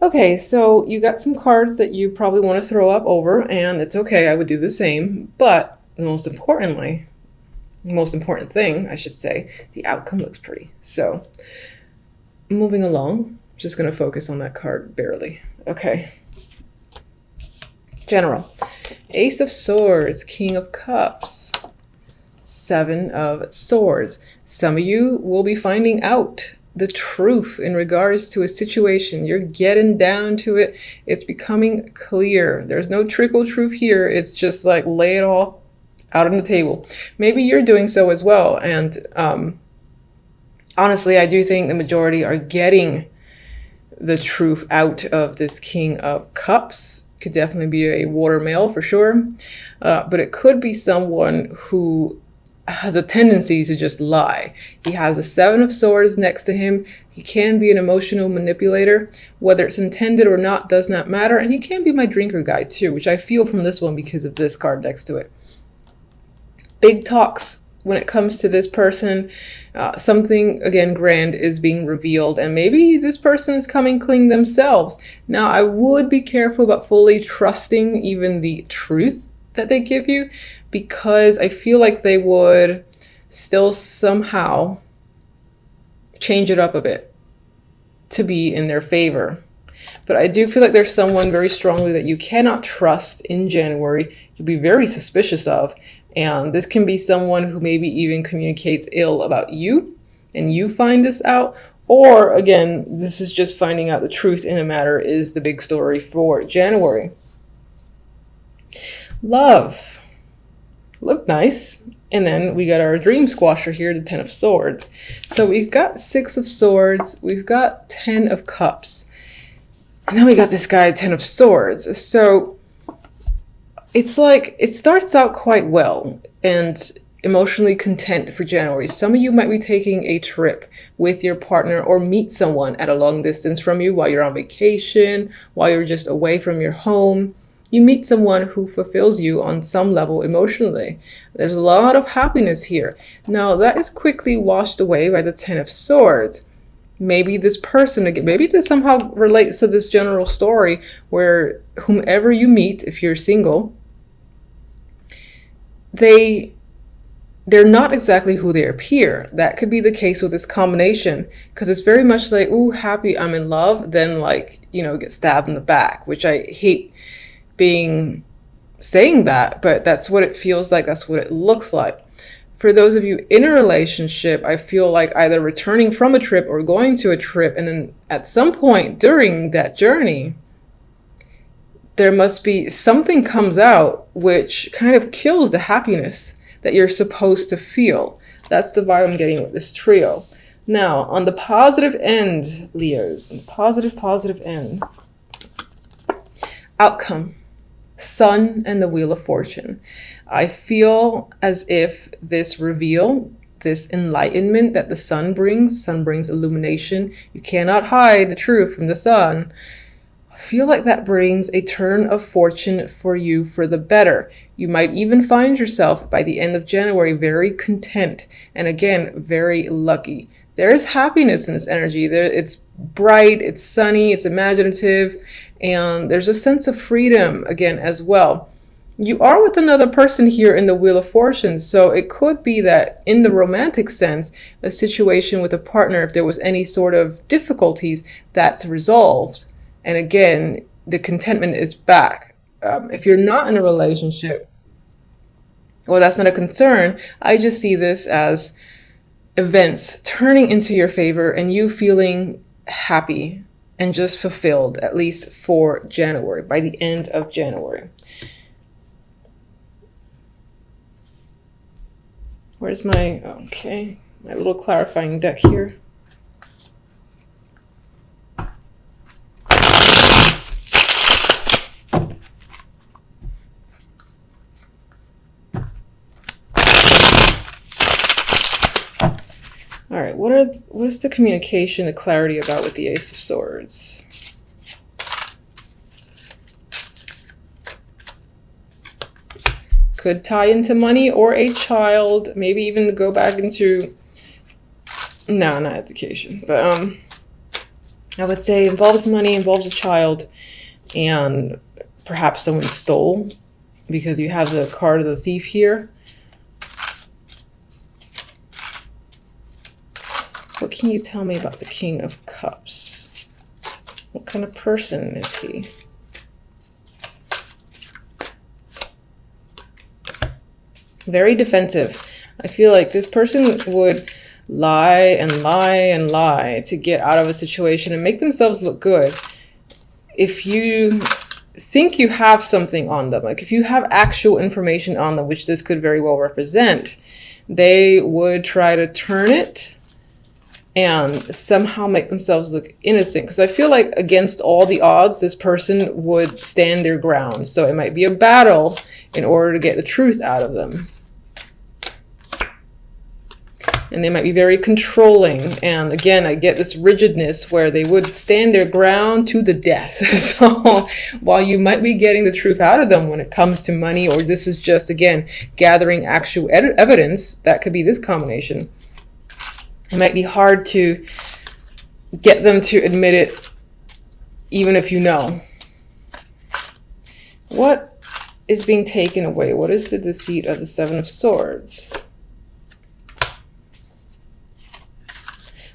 Okay, so you got some cards that you probably want to throw up over, and it's okay, I would do the same. But most importantly, the most important thing, I should say, the outcome looks pretty. So moving along, just going to focus on that card barely. Okay. General. Ace of Swords, King of Cups, Seven of Swords. Some of you will be finding out the truth in regards to a situation. You're getting down to it. It's becoming clear. There's no trickle truth here. It's just like lay it all out on the table. Maybe you're doing so as well. And honestly, I do think the majority are getting the truth out of this King of Cups. Could definitely be a water male for sure. But it could be someone who has a tendency to just lie. He has the Seven of Swords next to him. He can be an emotional manipulator. Whether it's intended or not does not matter. And he can be my drinker guy too, which I feel from this one because of this card next to it. Big talks when it comes to this person. Something, again, grand is being revealed, and maybe this person is coming clean themselves. Now, I would be careful about fully trusting even the truth that they give you, because I feel like they would still somehow change it up a bit to be in their favor. But I do feel like there's someone very strongly that you cannot trust in January. You'll be very suspicious of. And this can be someone who maybe even communicates ill about you, and you find this out. Or again, this is just finding out the truth in a matter is the big story for January. Love. Look nice. And then we got our dream squasher here, the Ten of Swords. So we've got Six of Swords. We've got 10 of Cups. And then we got this guy, 10 of Swords. So it's like, it starts out quite well and emotionally content for January. Some of you might be taking a trip with your partner or meet someone at a long distance from you while you're on vacation, while you're just away from your home. You meet someone who fulfills you on some level emotionally. There's a lot of happiness here. Now, that is quickly washed away by the 10 of Swords. Maybe this person, again, maybe this somehow relates to this general story where whomever you meet, if you're single, they're not exactly who they appear. That could be the case with this combination, because it's very much like, ooh, happy, I'm in love, then like, you know, get stabbed in the back, which I hate saying that, but that's what it feels like. That's what it looks like. For those of you in a relationship, I feel like either returning from a trip or going to a trip, and then at some point during that journey, there must be something comes out which kind of kills the happiness that you're supposed to feel. That's the vibe I'm getting with this trio. Now, on the positive end, Leos, on the positive end, outcome, Sun and the Wheel of Fortune. I feel as if this reveal, this enlightenment that the sun brings illumination. You cannot hide the truth from the sun. I feel like that brings a turn of fortune for you for the better. You might even find yourself by the end of January very content and again, very lucky. There is happiness in this energy. It's bright, it's sunny, it's imaginative, and there's a sense of freedom again as well. You are with another person here in the Wheel of Fortune, so it could be that in the romantic sense, a situation with a partner, if there was any sort of difficulties, that's resolved. And again, the contentment is back. If you're not in a relationship, well, that's not a concern. I just see this as events turning into your favor and you feeling happy and just fulfilled, at least for January, by the end of January. Where's my, okay, my little clarifying deck here. All right, what is the communication, the clarity about with the Ace of Swords? Could tie into money or a child, maybe even go back into, no, not education, but I would say involves money, involves a child, and perhaps someone stole, because you have the card of the thief here. What can you tell me about the King of Cups? What kind of person is he? Very defensive. I feel like this person would lie and lie and lie to get out of a situation and make themselves look good. If you think you have something on them, like if you have actual information on them, which this could very well represent, they would try to turn it and somehow make themselves look innocent. Because I feel like against all the odds, this person would stand their ground. So it might be a battle in order to get the truth out of them. And they might be very controlling. And again, I get this rigidness where they would stand their ground to the death. So while you might be getting the truth out of them when it comes to money, or this is just, again, gathering actual evidence, that could be this combination. It might be hard to get them to admit it, even if you know. What is being taken away? What is the deceit of the Seven of Swords?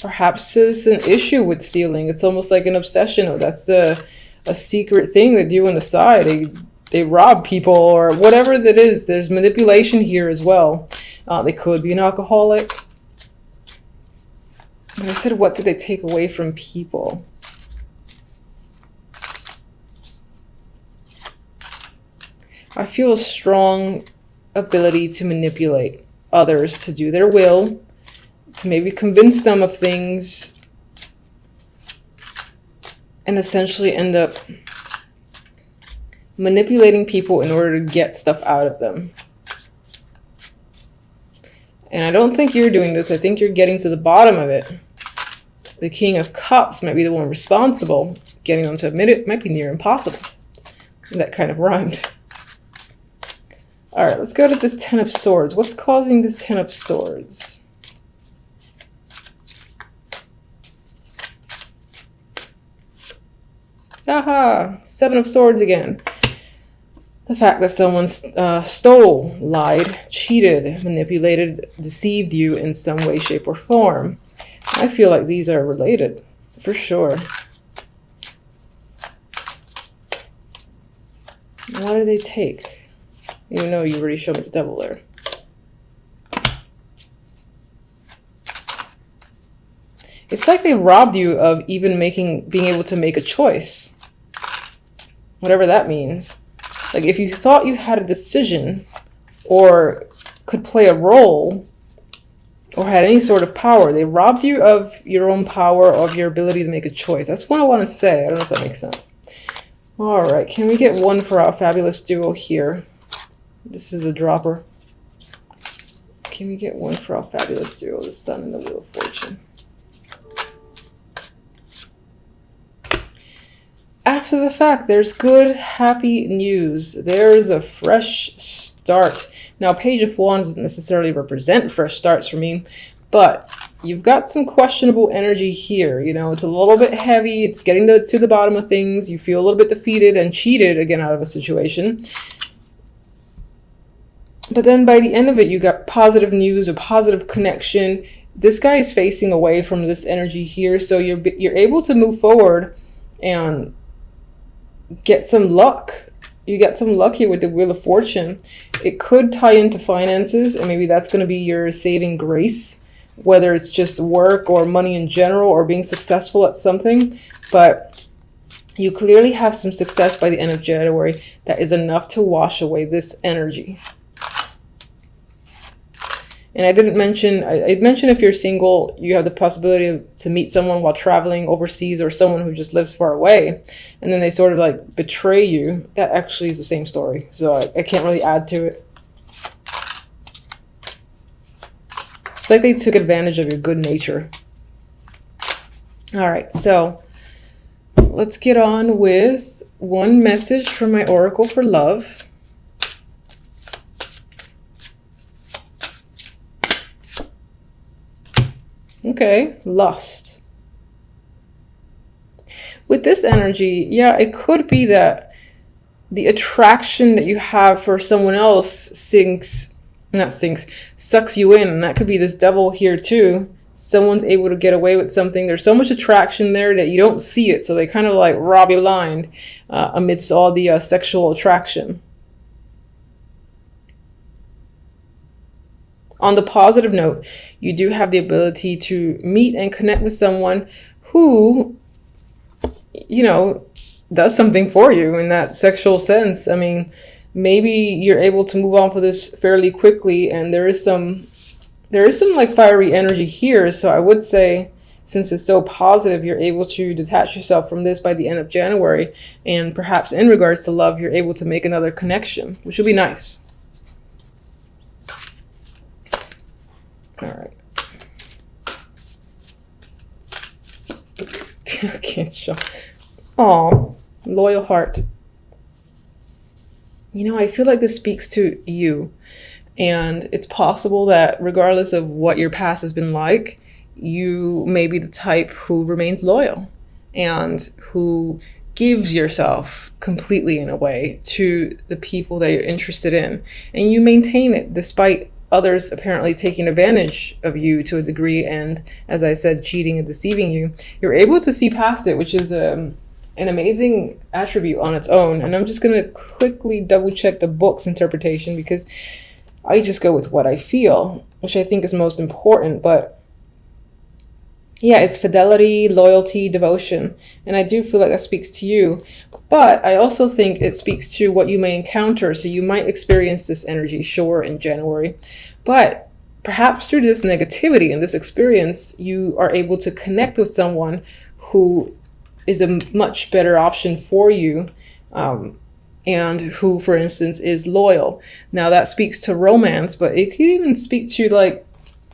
Perhaps there's an issue with stealing. It's almost like an obsession. Or that's a secret thing they do on the side. They rob people or whatever that is. There's manipulation here as well. They could be an alcoholic. But I said, what did they take away from people? I feel a strong ability to manipulate others to do their will, to maybe convince them of things, and essentially end up manipulating people in order to get stuff out of them. And I don't think you're doing this. I think you're getting to the bottom of it. The King of Cups might be the one responsible. Getting them to admit it might be near impossible. That kind of rhymed. All right, let's go to this Ten of Swords. What's causing this Ten of Swords? Aha! Seven of Swords again. The fact that someone stole, lied, cheated, manipulated, deceived you in some way, shape, or form. I feel like these are related, for sure. What do they take? Even though you already showed me the devil there. It's like they robbed you of even being able to make a choice. Whatever that means. Like if you thought you had a decision or could play a role or had any sort of power, they robbed you of your own power, of your ability to make a choice. That's what I want to say. I don't know if that makes sense. All right, can we get one for our fabulous duo here? This is a dropper. Can we get one for our fabulous duo, the Sun and the Wheel of Fortune? After the fact, there's good, happy news. There's a fresh start. Now, Page of Wands doesn't necessarily represent fresh starts for me, but you've got some questionable energy here. You know, it's a little bit heavy. It's getting to the bottom of things. You feel a little bit defeated and cheated again out of a situation. But then by the end of it, you got positive news, a positive connection. This guy is facing away from this energy here, so you're able to move forward and get some luck. You get some luck here with the Wheel of Fortune. It could tie into finances, and maybe that's going to be your saving grace, whether it's just work or money in general or being successful at something. But you clearly have some success by the end of January that is enough to wash away this energy. And I didn't mention, I'd mentioned if you're single, you have the possibility to meet someone while traveling overseas, or someone who just lives far away, and then they sort of like betray you. That actually is the same story, so I can't really add to it. It's like they took advantage of your good nature. All right, so let's get on with one message from my Oracle for love. Okay, lust. with this energy, yeah, it could be that the attraction that you have for someone else sucks you in. And that could be this devil here too. Someone's able to get away with something. There's so much attraction there that you don't see it. So they kind of like rob you blind amidst all the sexual attraction. On the positive note, you do have the ability to meet and connect with someone who, you know, does something for you in that sexual sense. I mean, maybe you're able to move on for this fairly quickly, and there is some like fiery energy here. So I would say, since it's so positive, you're able to detach yourself from this by the end of January, and perhaps in regards to love, you're able to make another connection, which would be nice. All right. I can't show. Aw, loyal heart. You know, I feel like this speaks to you. And it's possible that regardless of what your past has been like, you may be the type who remains loyal and who gives yourself completely, in a way, to the people that you're interested in. And you maintain it despite others apparently taking advantage of you to a degree, and as I said, cheating and deceiving you. You're able to see past it, which is an amazing attribute on its own. And I'm just going to quickly double check the book's interpretation, because I just go with what I feel, which I think is most important. But yeah, it's fidelity, loyalty, devotion. And I do feel like that speaks to you. But I also think it speaks to what you may encounter. So you might experience this energy, sure, in January. But perhaps through this negativity and this experience, you are able to connect with someone who is a much better option for you, and who, for instance, is loyal. Now that speaks to romance, but it could even speak to like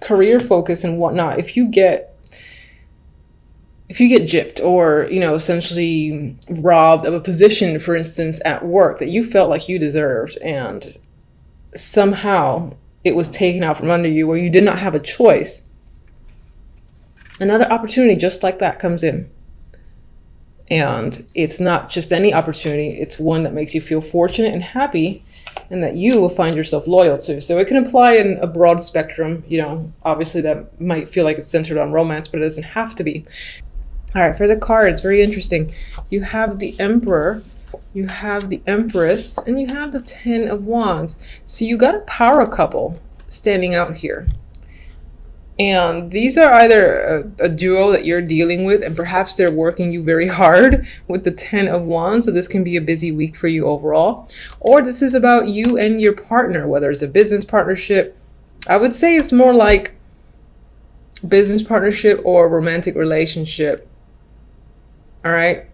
career focus and whatnot. If you get gypped, or, you know, essentially robbed of a position, for instance, at work that you felt like you deserved, and somehow it was taken out from under you, where you did not have a choice, another opportunity just like that comes in. And it's not just any opportunity, it's one that makes you feel fortunate and happy, and that you will find yourself loyal to. So it can apply in a broad spectrum. You know, obviously that might feel like it's centered on romance, but it doesn't have to be. All right, for the cards, very interesting. You have the Emperor, you have the Empress, and you have the Ten of Wands. So you got a power couple standing out here. And these are either a duo that you're dealing with, and perhaps they're working you very hard with the Ten of Wands. So this can be a busy week for you overall. Or this is about you and your partner, whether it's a business partnership. I would say it's more like business partnership or romantic relationship. All right.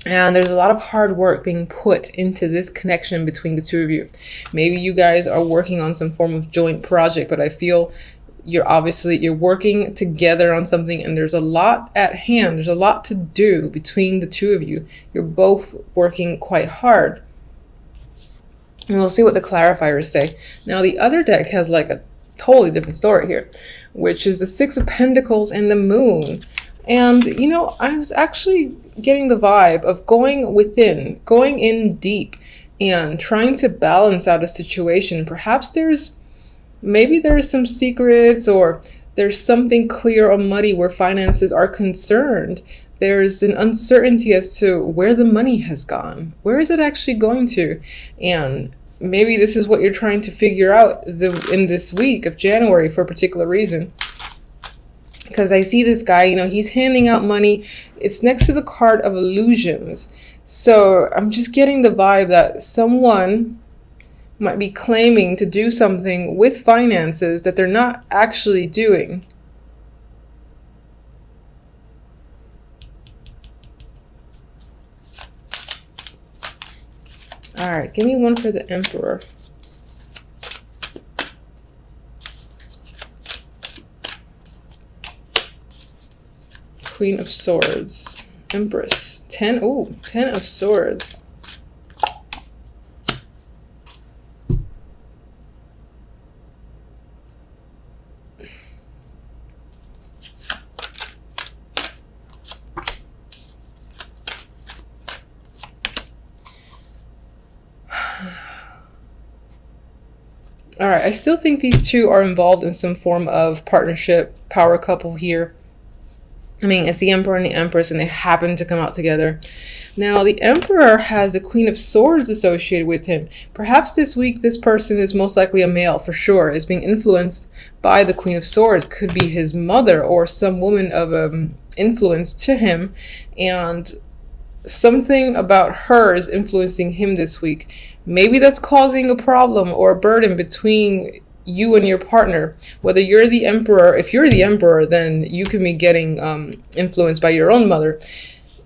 And there's a lot of hard work being put into this connection between the two of you. Maybe you guys are working on some form of joint project, but I feel you're working together on something, and there's a lot at hand. There's a lot to do between the two of you. You're both working quite hard. And we'll see what the clarifiers say. Now, the other deck has like a totally different story here, which is the Six of Pentacles and the Moon. And, you know, I was actually getting the vibe of going within, going in deep, and trying to balance out a situation. Perhaps maybe there are some secrets, or there's something clear or muddy where finances are concerned. There's an uncertainty as to where the money has gone. Where is it actually going to? And maybe this is what you're trying to figure out in this week of January for a particular reason. Because I see this guy, you know, he's handing out money. It's next to the card of illusions. So I'm just getting the vibe that someone might be claiming to do something with finances that they're not actually doing. All right, give me one for the Emperor. Queen of Swords, Empress, 10 of Swords. All right, I still think these two are involved in some form of partnership, power couple here. I mean, it's the Emperor and the Empress, and they happen to come out together. Now, the Emperor has the Queen of Swords associated with him. Perhaps this week, this person is most likely a male, for sure, is being influenced by the Queen of Swords. Could be his mother or some woman of influence to him, and something about her is influencing him this week. Maybe that's causing a problem or a burden between you and your partner. Whether you're the Emperor, if you're the Emperor, then you can be getting influenced by your own mother.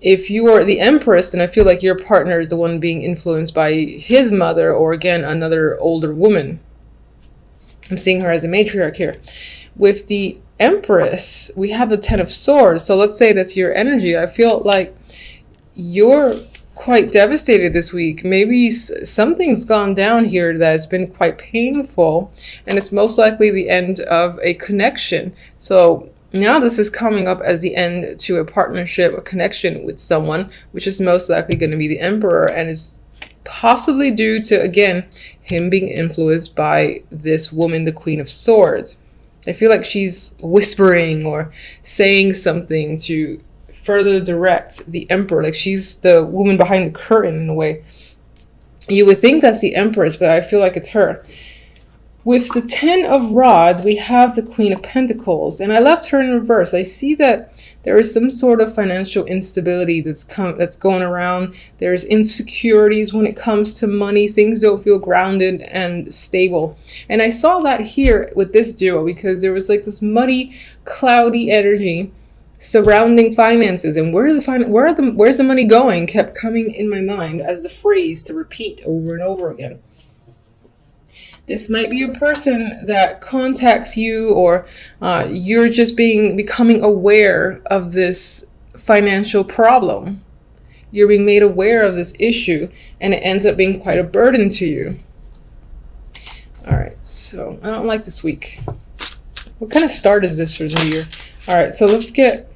If you are the Empress, then I feel like your partner is the one being influenced by his mother, or again, another older woman. I'm seeing her as a matriarch here. With the Empress, we have the Ten of Swords. So let's say that's your energy. I feel like you're quite devastated this week. Maybe something's gone down here that has been quite painful, and it's most likely the end of a connection. So now this is coming up as the end to a partnership, a connection with someone, which is most likely going to be the Emperor, and is possibly due to, again, him being influenced by this woman, the Queen of Swords. I feel like she's whispering or saying something to further direct the Emperor, like she's the woman behind the curtain in a way. You would think that's the Empress, but I feel like it's her. With the Ten of Rods, we have the Queen of Pentacles, and I left her in reverse. I see that there is some sort of financial instability that's going around. There's insecurities when it comes to money. Things don't feel grounded and stable. And I saw that here with this duo, because there was like this muddy, cloudy energy surrounding finances, and where's the money going kept coming in my mind as the phrase to repeat over and over again. This might be a person that contacts you, or you're just becoming aware of this financial problem. You're being made aware of this issue, and it ends up being quite a burden to you. All right, so I don't like this week. What kind of start is this for the new year? All right, so let's get,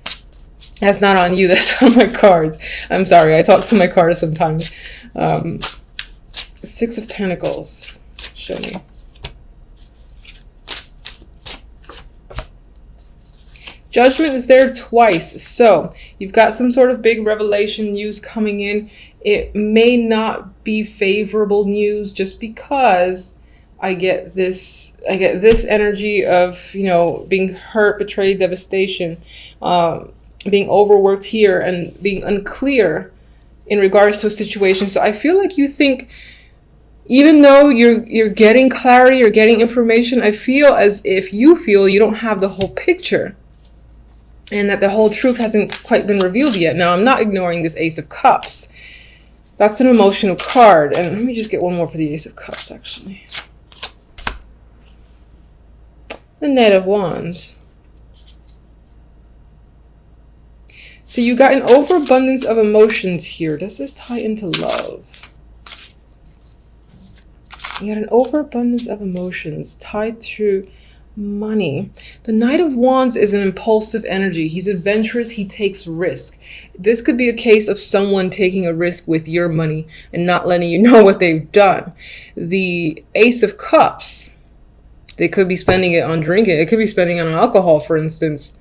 that's not on you, that's on my cards. I'm sorry, I talk to my cards sometimes. Six of Pentacles. Show me. Judgment is there twice. So you've got some sort of big revelation news coming in. It may not be favorable news, just because I get this energy of, you know, being hurt, betrayed, devastation, being overworked here, and being unclear in regards to a situation. So I feel like you think, even though you're getting clarity, you're getting information, I feel as if you feel you don't have the whole picture, and that the whole truth hasn't quite been revealed yet. Now, I'm not ignoring this Ace of Cups. That's an emotional card. And let me just get one more for the Ace of Cups, actually. The Knight of Wands. So you got an overabundance of emotions here. Does this tie into love? You got an overabundance of emotions tied to money. The Knight of Wands is an impulsive energy. He's adventurous. He takes risk. This could be a case of someone taking a risk with your money and not letting you know what they've done. The Ace of Cups, they could be spending it on drinking. It could be spending it on alcohol, for instance.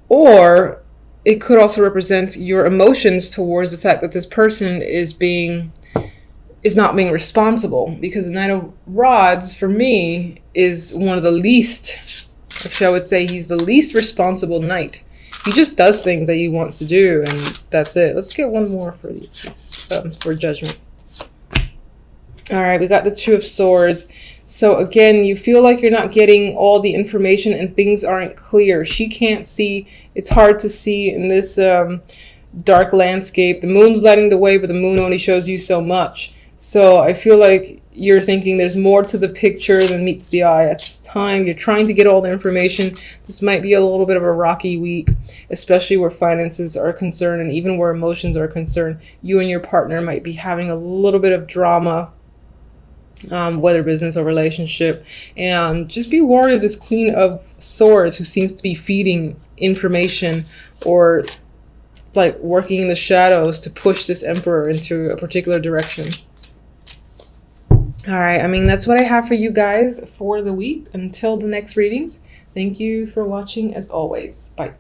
Or it could also represent your emotions towards the fact that this person is not being responsible, because the Knight of Rods, for me, is one of the least, actually I would say he's the least responsible knight. He just does things that he wants to do, and that's it. Let's get one more for for Judgment. All right, we got the Two of Swords. So again, you feel like you're not getting all the information and things aren't clear. She can't see. It's hard to see in this dark landscape. The moon's lighting the way, but the moon only shows you so much. So I feel like you're thinking there's more to the picture than meets the eye at this time. You're trying to get all the information. This might be a little bit of a rocky week, especially where finances are concerned, and even where emotions are concerned. You and your partner might be having a little bit of drama, whether business or relationship. And just be wary of this Queen of Swords, who seems to be feeding information or like working in the shadows to push this Emperor into a particular direction. All right, I mean, that's what I have for you guys for the week. Until the next readings, thank you for watching as always. Bye.